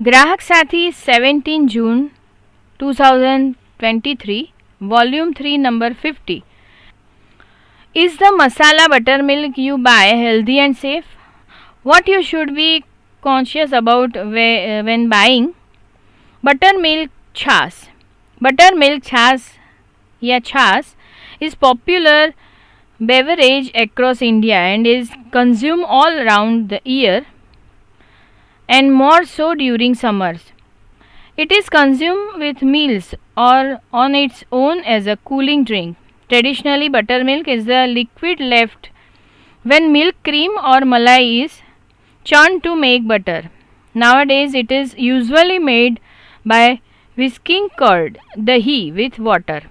Grahak Sathi 17 June 2023, Volume 3, Number 50. Is the masala buttermilk you buy healthy and safe? What you should be conscious about when buying buttermilk chas. Buttermilk chas is popular beverage across India and is consumed all around the year and more so during summers. It is consumed with meals or on its own as a cooling drink. Traditionally, buttermilk is the liquid left when milk cream or malai is churned to make butter. Nowadays, it is usually made by whisking curd, dahi, with water.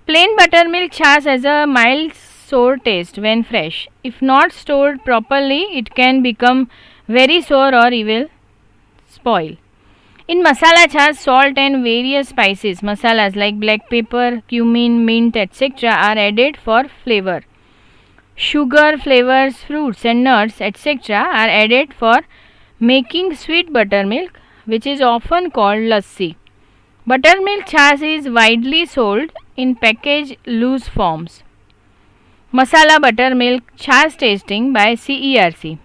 Plain buttermilk chas has a mild sour taste when fresh. If not stored properly, it can become very sour or even spoil. In masala chas, salt and various spices, masalas like black pepper, cumin, mint, etc. are added for flavor. Sugar, flavors, fruits and nuts, etc. are added for making sweet buttermilk, which is often called lassi. Buttermilk chas is widely sold in packaged loose forms. Masala buttermilk chas tasting by CERC.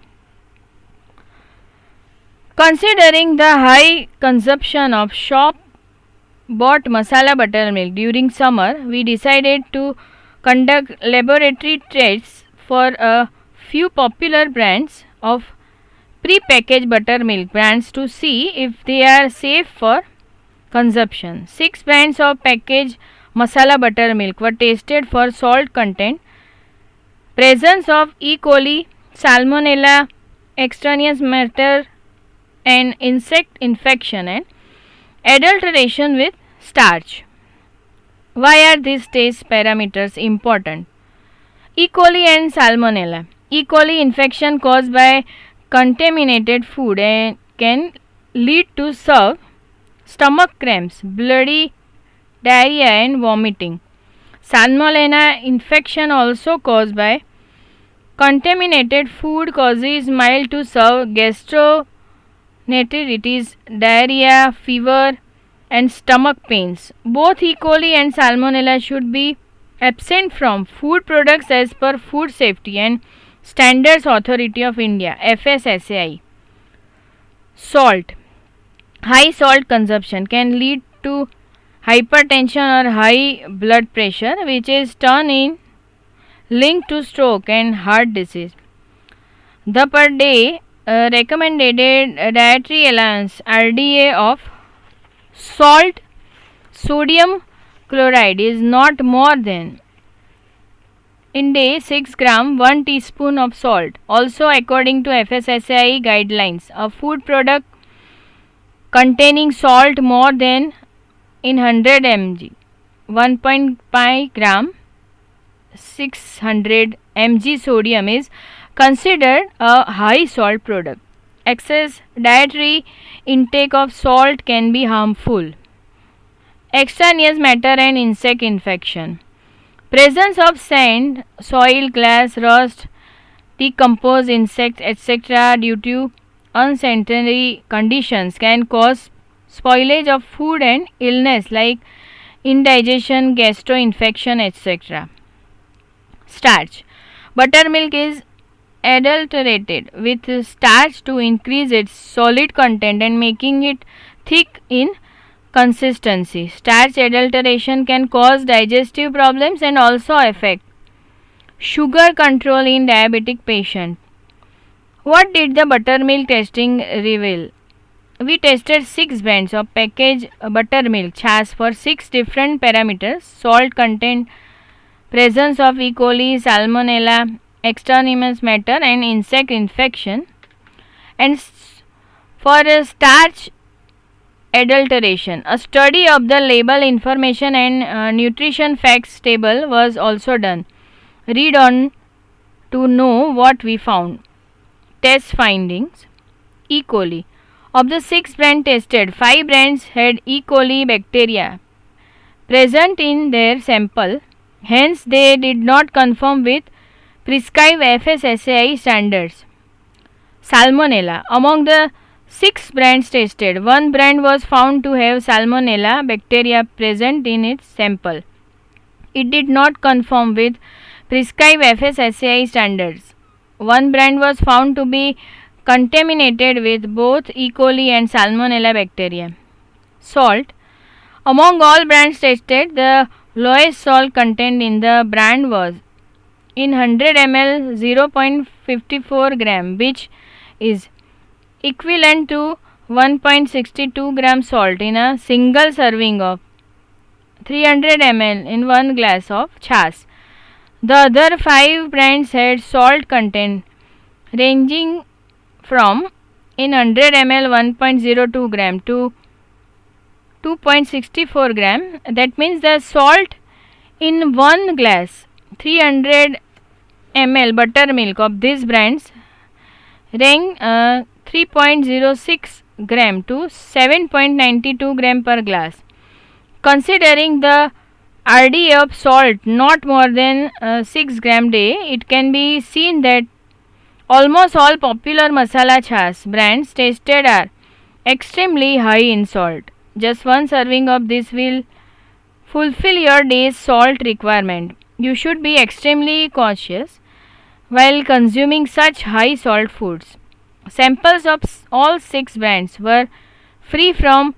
Considering the high consumption of shop bought masala buttermilk during summer, we decided to conduct laboratory tests for a few popular brands of pre-packaged buttermilk brands to see if they are safe for consumption. 6 brands of packaged masala buttermilk were tested for salt content, presence of E. coli, salmonella, extraneous matter and insect infection and adulteration with starch. Why are these test parameters important? E. coli and salmonella. E. coli infection caused by contaminated food and can lead to stomach cramps, bloody diarrhea and vomiting. Salmonella infection also caused by contaminated food causes mild to severe gastroenteritis, diarrhea, fever and stomach pains. Both E. coli and salmonella should be absent from food products as per Food Safety and Standards Authority of India (FSSAI). Salt. High salt consumption can lead to hypertension or high blood pressure, which is linked to stroke and heart disease. The per day recommended dietary allowance (RDA) of salt sodium chloride is not more than in day 6 gram 1 teaspoon of salt. Also, according to FSSAI guidelines, a food product containing salt more than in 100 mg 1.5 gram 600 mg sodium is considered a high salt product. Excess dietary intake of salt can be harmful. Extraneous matter and insect infection. Presence of sand, soil, glass, rust, decomposed insects, etc. due to unsanitary conditions can cause spoilage of food and illness like indigestion, gastroinfection, etc. Starch. Buttermilk is adulterated with starch to increase its solid content and making it thick in consistency. Starch adulteration can cause digestive problems and also affect sugar control in diabetic patients. What did the buttermilk testing reveal? We tested 6 brands of packaged buttermilk chas for 6 different parameters: salt content, presence of E. coli, salmonella, extraneous matter and insect infection. And for starch adulteration, a study of the label information and nutrition facts table was also done. Read on to know what we found. Test findings. E. coli. Of the 6 brands tested, 5 brands had E. coli bacteria present in their sample. Hence, they did not conform with prescribed FSSAI standards. Salmonella. Among the 6 brands tested. One brand was found to have Salmonella bacteria present in its sample. It did not conform with prescribed FSSAI standards. One brand was found to be contaminated with both E. coli and Salmonella bacteria. Salt. Among all brands tested, the lowest salt content in the brand was in 100 ml 0.54 gram, which is equivalent to 1.62 gram salt in a single serving of 300 ml in one glass of chas. The other 5 brands had salt content ranging from in 100 ml 1.02 gram to 2.64 gram. That means the salt in one glass 300 ml buttermilk of these brands range 3.06 gram to 7.92 gram per glass. Considering the RDA of salt not more than 6 gram day, it can be seen that almost all popular masala chas brands tested are extremely high in salt. Just one serving of this will fulfill your day's salt requirement. You should be extremely cautious while consuming such high salt foods. Samples of all 6 brands were free from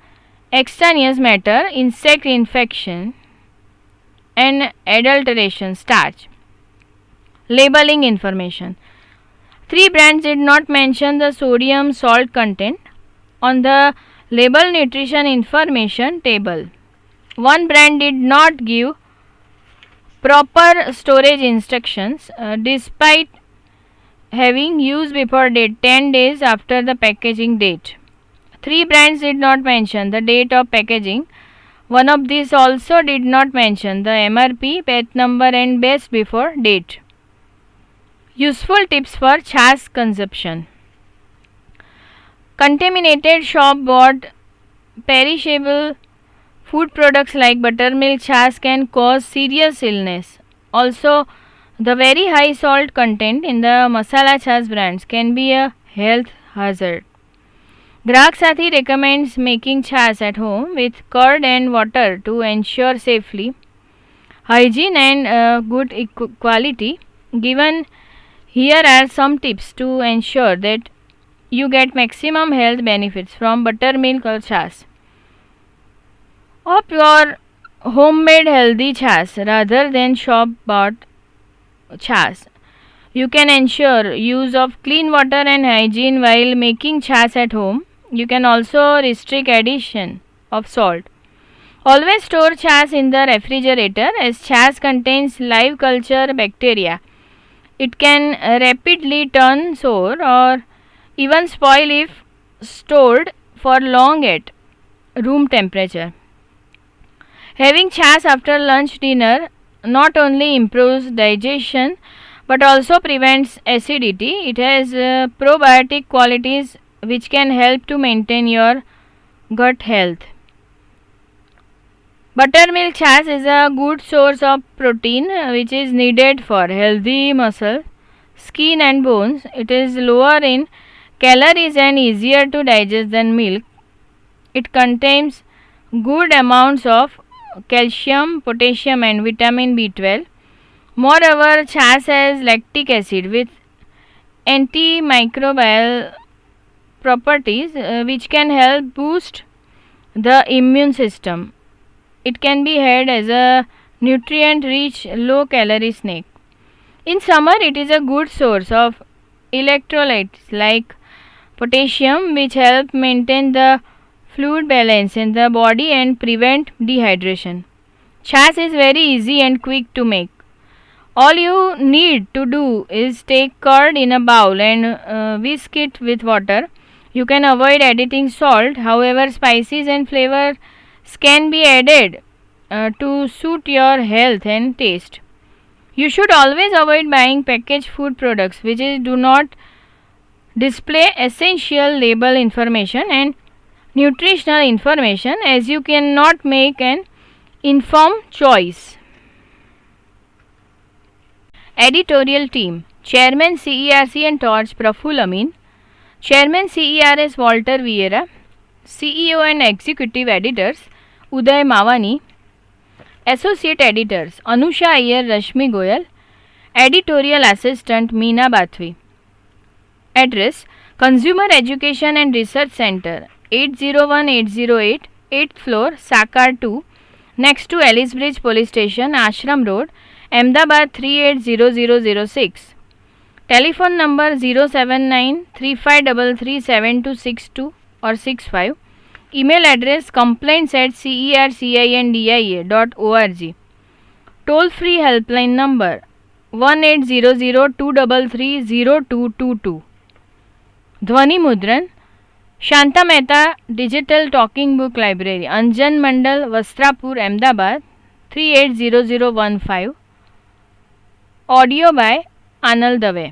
extraneous matter, insect infection and adulteration starch. Labeling information. 3 brands did not mention the sodium salt content on the label nutrition information table. One brand did not give proper storage instructions despite having used before date 10 days after the packaging date. 3 brands did not mention the date of packaging. One of these also did not mention the MRP, batch number and best before date. Useful tips for chas consumption. Contaminated shop bought perishable food products like buttermilk chas can cause serious illness. Also, the very high salt content in the masala chas brands can be a health hazard. Grahak Sathi recommends making chas at home with curd and water to ensure safely, hygiene and good quality. Given here are some tips to ensure that you get maximum health benefits from buttermilk or chas. Opt your homemade healthy chas rather than shop bought chas. You can ensure use of clean water and hygiene while making chas at home. You can also restrict addition of salt. Always store chas in the refrigerator as chas contains live culture bacteria. It can rapidly turn sour or even spoil if stored for long at room temperature. Having chas after lunch dinner not only improves digestion but also prevents acidity. It has probiotic qualities which can help to maintain your gut health. Buttermilk chas is a good source of protein which is needed for healthy muscle, skin and bones. It is lower in calories and easier to digest than milk. It contains good amounts of calcium, potassium and vitamin B12. Moreover, chas has lactic acid with antimicrobial properties which can help boost the immune system. It can be had as a nutrient rich low calorie snack. In summer, it is a good source of electrolytes like potassium which help maintain the fluid balance in the body and prevent dehydration. Chas is very easy and quick to make. All you need to do is take curd in a bowl and whisk it with water. You can avoid adding salt. However, spices and flavors can be added to suit your health and taste. You should always avoid buying packaged food products which do not display essential label information and nutritional information, as you cannot make an informed choice. Editorial team: Chairman CERC and Torch Praful Amin, Chairman CERS Walter Vieira, CEO and Executive Editors Uday Mawani, Associate Editors Anusha Iyer Rashmi Goyal, Editorial Assistant Meena Bathwi. Address Consumer Education and Research Center 801808 8th floor Sakar 2 next to Ellis Bridge Police Station Ashram Road Ahmedabad 380006. Telephone number 07935337262 or 65. Email address complaints@cercindia.org. Toll free helpline number 1800-233-0222. ध्वनि मुद्रण Shanta Mehta digital talking book library Anjan Mandal Vastrapur Ahmedabad 380015. Audio by Anal Dave.